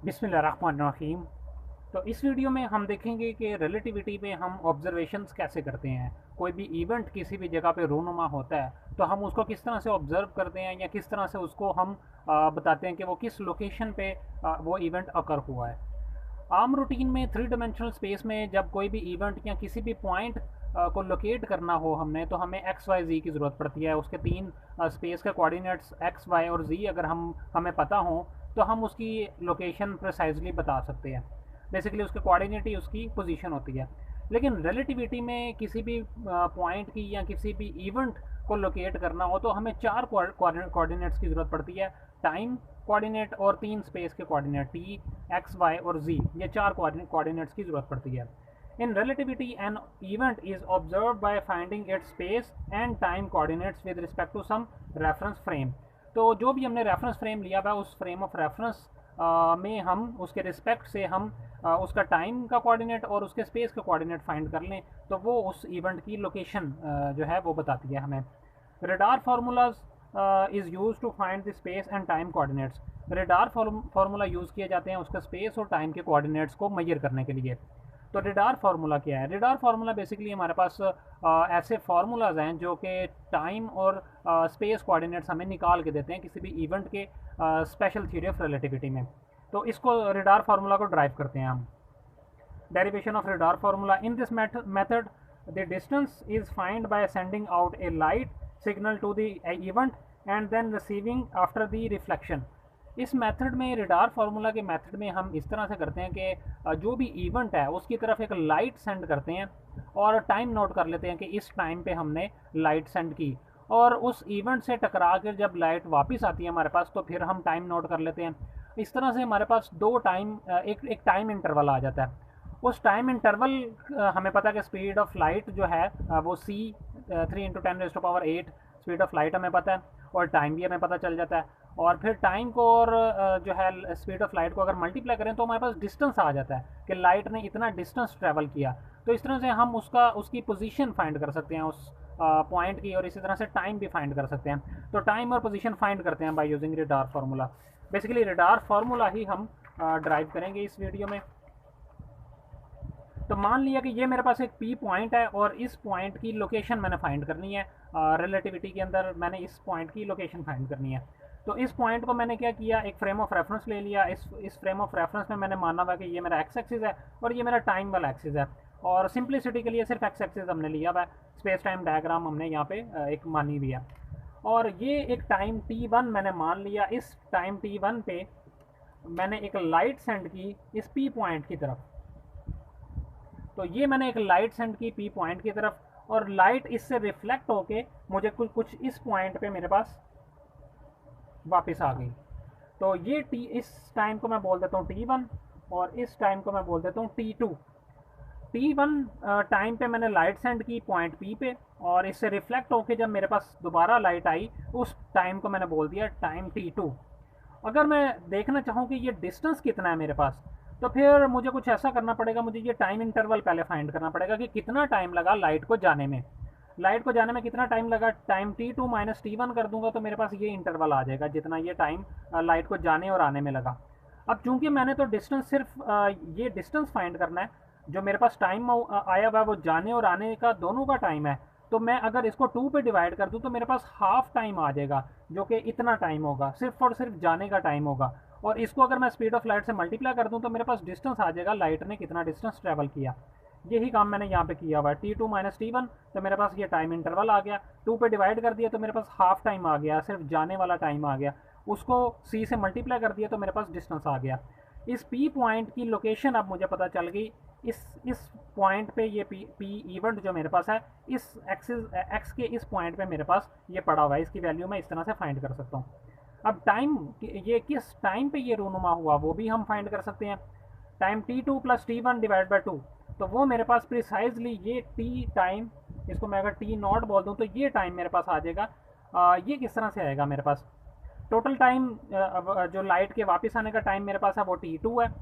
बिस्मिल्लाहिर्रहमानिर्रहीम। तो इस वीडियो में हम देखेंगे कि रिलेटिविटी में हम ऑब्जर्वेशंस कैसे करते हैं। कोई भी इवेंट किसी भी जगह पे रूनुमा होता है तो हम उसको किस तरह से ऑब्जर्व करते हैं या किस तरह से उसको हम बताते हैं कि वो किस लोकेशन पे वो इवेंट अकर हुआ है। आम रूटीन में थ्री डायमेंशनल स्पेस में जब कोई भी इवेंट या किसी भी पॉइंट को लोकेट करना हो हमने तो हमें एक्स वाई जी की ज़रूरत पड़ती है। उसके तीन स्पेस के कोऑर्डिनेट्स एक्स वाई और जी अगर हमें पता हो तो हम उसकी लोकेशन प्रिसाइजली बता सकते हैं। बेसिकली उसके कोऑर्डिनेट ही उसकी पोजीशन होती है। लेकिन रिलेटिविटी में किसी भी पॉइंट की या किसी भी इवेंट को लोकेट करना हो तो हमें चार कोऑर्डिनेट्स की ज़रूरत पड़ती है। टाइम कोऑर्डिनेट और तीन स्पेस के कोऑर्डिनेट टी, एक्स, वाई और जी, ये चार कोऑर्डिनेट्स की ज़रूरत पड़ती है। In relativity an event is observe by finding its space and time coordinates with respect to some reference frame. तो जो भी हमने रेफरेंस फ्रेम लिया हुआ है उस फ्रेम ऑफ रेफरेंस में हम उसके रिस्पेक्ट से हम उसका टाइम का कोऑर्डिनेट और उसके स्पेस का कोऑर्डिनेट फाइंड कर लें तो वो उस इवेंट की लोकेशन जो है वो बताती है हमें। Radar formulas is use to find the space and time coordinates. Radar formula use किए जाते हैं उसका स्पेस और टाइम के कोऑर्डिनेट्स को मेजर करने के लिए। तो रेडार फार्मूला क्या है? रेडार फार्मूला बेसिकली हमारे पास ऐसे फार्मूलाज हैं जो कि टाइम और स्पेस कोऑर्डिनेट्स हमें निकाल के देते हैं किसी भी इवेंट के स्पेशल थ्योरी ऑफ रिलेटिविटी में। तो इसको रेडार फार्मूला को ड्राइव करते हैं हम। Derivation of radar formula. In this method, the distance is found by sending out a light signal to the event and then receiving after the reflection. इस method में radar formula के method में हम इस तरह से करते हैं कि जो भी इवेंट है उसकी तरफ एक लाइट सेंड करते हैं और टाइम नोट कर लेते हैं कि इस टाइम पे हमने लाइट सेंड की, और उस इवेंट से टकरा कर जब लाइट वापस आती है हमारे पास तो फिर हम टाइम नोट कर लेते हैं। इस तरह से हमारे पास दो टाइम एक टाइम इंटरवल आ जाता है। उस टाइम इंटरवल हमें पता है कि स्पीड ऑफ लाइट जो है वो सी 3 × 10⁸ स्पीड ऑफ लाइट हमें पता है और टाइम भी हमें पता चल जाता है। और फिर टाइम को और जो है स्पीड ऑफ लाइट को अगर मल्टीप्लाई करें तो हमारे पास डिस्टेंस आ जाता है कि लाइट ने इतना डिस्टेंस ट्रैवल किया। तो इस तरह से हम उसकी पोजीशन फाइंड कर सकते हैं उस पॉइंट की, और इसी तरह से टाइम भी फाइंड कर सकते हैं। तो टाइम और पोजीशन फाइंड करते हैं by using radar formula. Basically radar formula ही हम ड्राइव करेंगे इस वीडियो में। तो मान लिया कि ये मेरे पास एक पी पॉइंट है और इस पॉइंट की लोकेशन मैंने फाइंड करनी है। रिलेटिविटी के अंदर मैंने इस पॉइंट की लोकेशन फाइंड करनी है। तो इस पॉइंट को मैंने क्या किया, एक फ्रेम ऑफ रेफरेंस ले लिया। इस फ्रेम ऑफ रेफरेंस में मैंने माना हुआ कि ये मेरा एक्स एक्सिस है और ये मेरा टाइम वाला एक्सिस है, और सिंप्लिसिटी के लिए सिर्फ एक्स एक्सिस हमने लिया हुआ है। स्पेस टाइम डायग्राम हमने यहाँ पे एक मानी हुई है। और ये एक टाइम t1 मैंने मान लिया। इस टाइम t1 पे मैंने एक लाइट सेंड की इस पी पॉइंट की तरफ। तो ये मैंने एक लाइट सेंड की पी पॉइंट की तरफ, और लाइट इससे रिफ्लेक्ट होके मुझे कुछ इस पॉइंट पे मेरे पास वापस आ गई। तो ये इस टाइम को मैं बोल देता हूँ t1 और इस टाइम को मैं बोल देता हूँ t2। t1 टाइम पे मैंने लाइट सेंड की पॉइंट p पे, और इससे रिफ्लेक्ट होके जब मेरे पास दोबारा लाइट आई उस टाइम को मैंने बोल दिया टाइम t2। अगर मैं देखना चाहूँ कि ये डिस्टेंस कितना है मेरे पास तो फिर मुझे कुछ ऐसा करना पड़ेगा, मुझे ये टाइम इंटरवल पहले फाइंड करना पड़ेगा कि कितना टाइम लगा लाइट को जाने में। लाइट को जाने में कितना टाइम लगा, टाइम t2 माइनस t1 कर दूंगा तो मेरे पास ये इंटरवल आ जाएगा जितना ये टाइम लाइट को जाने और आने में लगा। अब चूंकि मैंने तो डिस्टेंस सिर्फ ये डिस्टेंस फाइंड करना है, जो मेरे पास टाइम आया हुआ है वो जाने और आने का दोनों का टाइम है। तो मैं अगर इसको 2 पे डिवाइड कर दूं तो मेरे पास हाफ टाइम आ जाएगा जो कि इतना टाइम होगा, सिर्फ और सिर्फ जाने का टाइम होगा। और इसको अगर मैं स्पीड ऑफ लाइट से मल्टीप्लाई कर दूं तो मेरे पास डिस्टेंस आ जाएगा लाइट ने कितना डिस्टेंस ट्रैवल किया। यही काम मैंने यहाँ पे किया हुआ है। t2 माइनस t1, तो मेरे पास ये टाइम इंटरवल आ गया। 2 पे डिवाइड कर दिया तो मेरे पास हाफ टाइम आ गया, सिर्फ जाने वाला टाइम आ गया। उसको c से मल्टीप्लाई कर दिया तो मेरे पास डिस्टेंस आ गया। इस p पॉइंट की लोकेशन अब मुझे पता चल गई। इस पॉइंट पे ये p इवेंट जो मेरे पास है इस एक्सिस x के इस पॉइंट पे मेरे पास ये पड़ा हुआ है। इसकी वैल्यू मैं इस तरह से फाइंड कर सकता हूँ। अब टाइम, ये किस टाइम पे ये रूनुमा हुआ वो भी हम फाइंड कर सकते हैं। Time t2 plus t1 divide by 2, तो वो मेरे पास प्रिसाइजली ये t टाइम, इसको मैं अगर t नॉट बोल दूँ तो ये टाइम मेरे पास आ जाएगा। ये किस तरह से आएगा, मेरे पास टोटल टाइम जो लाइट के वापस आने का टाइम मेरे पास है वो t2 है।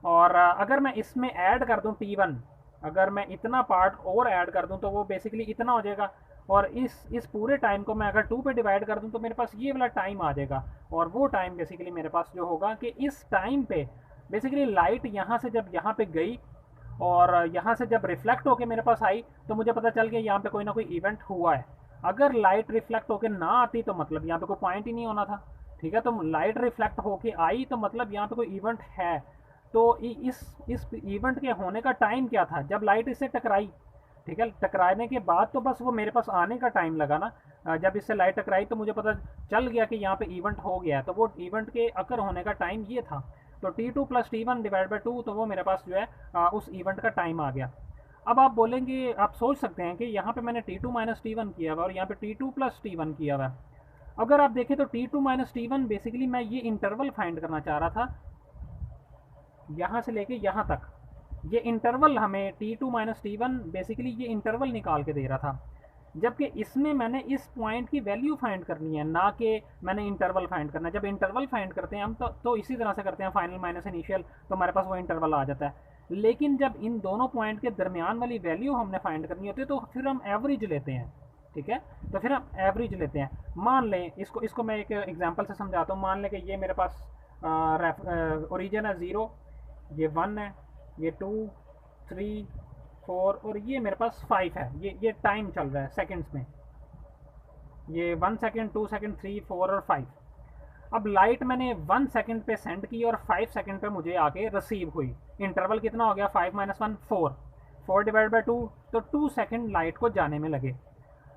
और अगर मैं इसमें ऐड कर दूं t1, अगर मैं इतना पार्ट और ऐड कर दूं तो वो बेसिकली इतना हो जाएगा। और इस पूरे टाइम को मैं अगर 2 पे डिवाइड कर दूं तो मेरे पास ये वाला टाइम आ जाएगा। और वो टाइम बेसिकली मेरे पास जो होगा कि इस टाइम पे बेसिकली लाइट यहाँ से जब यहाँ पे गई और यहाँ से जब रिफ्लेक्ट होके मेरे पास आई तो मुझे पता चल गया यहाँ पे कोई ना कोई इवेंट हुआ है। अगर लाइट रिफ्लेक्ट होके ना आती तो मतलब यहाँ पे कोई पॉइंट ही नहीं होना था। ठीक है, तो लाइट रिफ्लेक्ट होके आई तो मतलब यहाँ पे कोई इवेंट है। तो इस इवेंट के होने का टाइम क्या था, जब लाइट इससे टकराई। ठीक है, टकराने के बाद तो बस वो मेरे पास आने का टाइम लगा ना। जब इससे लाइट टकराई तो मुझे पता चल गया कि यहाँ पे इवेंट हो गया है, तो वो इवेंट के अकर होने का टाइम ये था। तो T2 plus T1 divide by 2, तो वो मेरे पास जो है उस इवेंट का टाइम आ गया। अब आप बोलेंगे, आप सोच सकते हैं कि यहाँ पे मैंने T2 माइनस T1 किया हुआ और यहाँ पे T2 प्लस T1 किया हुआ है। अगर आप देखें तो T2 माइनस T1 बेसिकली मैं ये इंटरवल फाइंड करना चाह रहा था, यहाँ से लेके यहाँ तक। ये इंटरवल हमें T2 माइनस T1 बेसिकली ये इंटरवल निकाल के दे रहा था, जबकि इसमें मैंने इस पॉइंट की वैल्यू फाइंड करनी है, ना कि मैंने इंटरवल फाइंड करना है। जब इंटरवल फाइंड करते हैं हम तो इसी तरह से करते हैं, फाइनल माइनस इनिशियल, तो हमारे पास वो इंटरवल आ जाता है। लेकिन जब इन दोनों पॉइंट के दरमियान वाली वैल्यू हमने फाइंड करनी होती है तो फिर हम एवरेज लेते हैं। ठीक है, तो फिर हम एवरेज लेते हैं। मान लें इसको मैं एक एग्जाम्पल से समझाता हूँ। मान लें कि ये मेरे पास ओरिजिन है 0, ये 1 है, ये 2, 3, 4 और ये मेरे पास 5 है। ये टाइम चल रहा है सेकंड्स में, ये 1 सेकंड, 2 सेकंड, 3, 4 और 5। अब लाइट मैंने 1 सेकंड पे सेंड की और 5 सेकंड पे मुझे आके रिसीव हुई। इंटरवल कितना हो गया, 5 माइनस 1 4, 4 डिवाइड बाई 2, तो 2 सेकंड लाइट को जाने में लगे।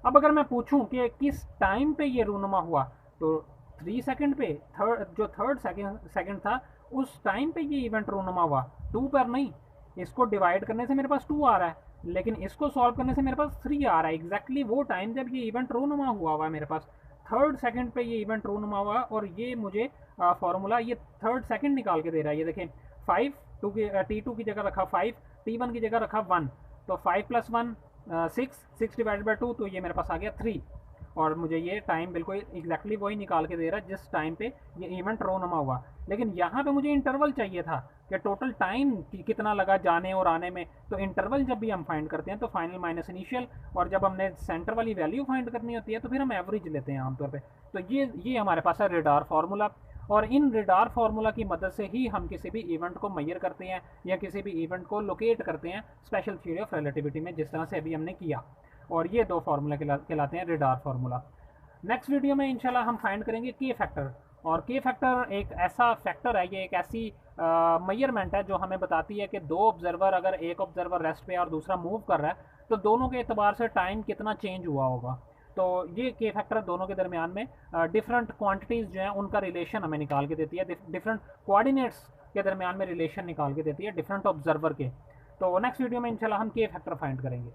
अब अगर मैं पूछूं कि किस टाइम पे ये रूनुमा हुआ, तो 3 सेकंड पे, थर्ड सेकंड था उस टाइम पे ये इवेंट रूनुमा हुआ, 2 पर नहीं। इसको डिवाइड करने से मेरे पास 2 आ रहा है, लेकिन इसको सॉल्व करने से मेरे पास 3 आ रहा है। एग्जैक्टली वो टाइम जब ये इवेंट रूनुमा हुआ है मेरे पास, थर्ड सेकंड पे ये इवेंट रूनुमा हुआ, और ये मुझे फॉर्मूला ये थर्ड सेकंड निकाल के दे रहा है। ये देखें, 5 T2 की जगह रखा 5, T1 की जगह रखा 1, तो 5 प्लस 1 6 डिवाइड बाई 2, तो ये मेरे पास आ गया 3। और मुझे ये टाइम बिल्कुल एग्जैक्टली वही निकाल के दे रहा है जिस टाइम पे ये इवेंट रोनमा हुआ। लेकिन यहाँ पे मुझे इंटरवल चाहिए था कि टोटल टाइम कितना लगा जाने और आने में। तो इंटरवल जब भी हम फाइंड करते हैं तो फाइनल माइनस इनिशियल, और जब हमने सेंटर वाली वैल्यू फाइंड करनी होती है तो फिर हम एवरेज लेते हैं आमतौर पे। तो ये हमारे पास है रेडार फार्मूला, और इन रेडार फार्मूला की मदद से ही हम किसी भी इवेंट को मेजर करते हैं या किसी भी इवेंट को लोकेट करते हैं स्पेशल थ्योरी ऑफ रिलेटिविटी में, जिस तरह से अभी हमने किया। और ये 2 फार्मूला कहलाते हैं रेडार फार्मूला। नेक्स्ट वीडियो में इंशाल्लाह हम फाइंड करेंगे के फैक्टर। और के फैक्टर एक ऐसा फैक्टर है, ये एक ऐसी मेजरमेंट है जो हमें बताती है कि 2 ऑब्जर्वर, अगर एक ऑब्जर्वर रेस्ट पे और दूसरा मूव कर रहा है तो दोनों के एतबार से टाइम कितना चेंज हुआ होगा। तो ये के फैक्टर दोनों के दरमियान में डिफरेंट क्वांटिटीज़ जो हैं उनका रिलेशन हमें निकाल के देती है, डिफरेंट कोऑर्डिनेट्स के दरमियान में रिलेशन निकाल के देती है डिफरेंट ऑब्जर्वर के। तो नेक्स्ट वीडियो में इंशाल्लाह हम के फैक्टर फाइंड करेंगे।